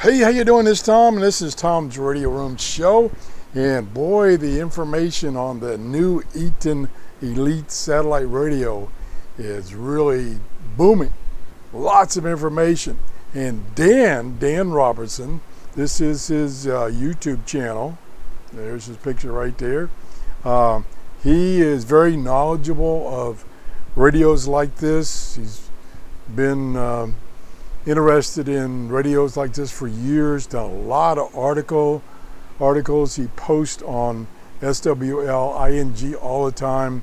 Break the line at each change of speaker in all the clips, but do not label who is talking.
Hey, how you doing? This is Tom, and this is Tom's Radio Room Show. And boy, the information on the new Eton Elite satellite radio is really booming. Lots of information. And Dan Robertson, this is his YouTube channel. There's his picture right there. He is very knowledgeable of radios like this. He's been interested in radios like this for years, done a lot of articles he posts on SWLING all the time.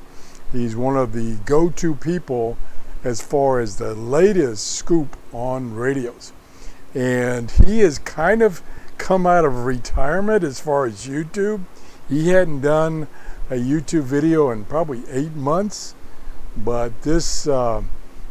He's one of the go-to people as far as the latest scoop on radios. And he has kind of come out of retirement as far as YouTube. He hadn't done a YouTube video in probably 8 months, but this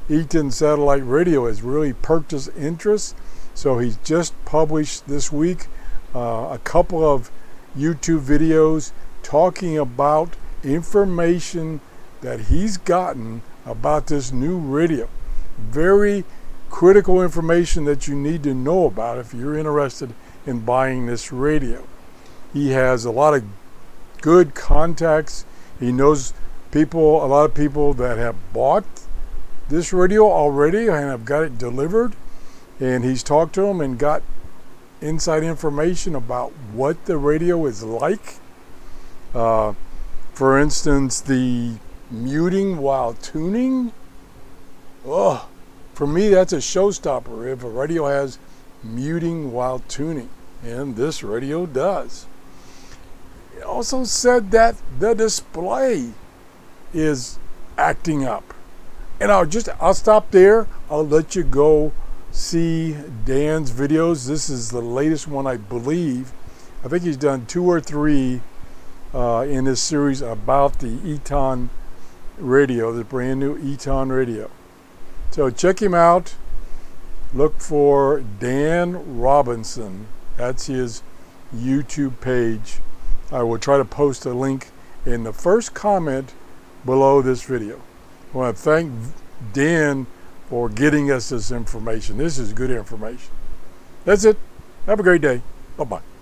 Eton satellite radio has really perked his interest. So he's just published this week a couple of YouTube videos talking about information that he's gotten about this new radio. Very critical information that you need to know about if you're interested in buying this radio. He has a lot of good contacts. He knows a lot of people that have bought this radio already and have got it delivered, and he's talked to them and got inside information about what the radio is like. For instance, the muting while tuning. For me, that's a showstopper if a radio has muting while tuning, and this radio does. It also said that the display is acting up. And I'll stop there. I'll let you go see Dan's videos. This is the latest one, I believe. I think he's done 2 or 3 in this series about the Eton radio, the brand new Eton radio. So check him out. Look for Dan Robertson. That's his YouTube page. I will try to post a link in the first comment below this video. I want to thank Dan for getting us this information. This is good information. That's it. Have a great day. Bye-bye.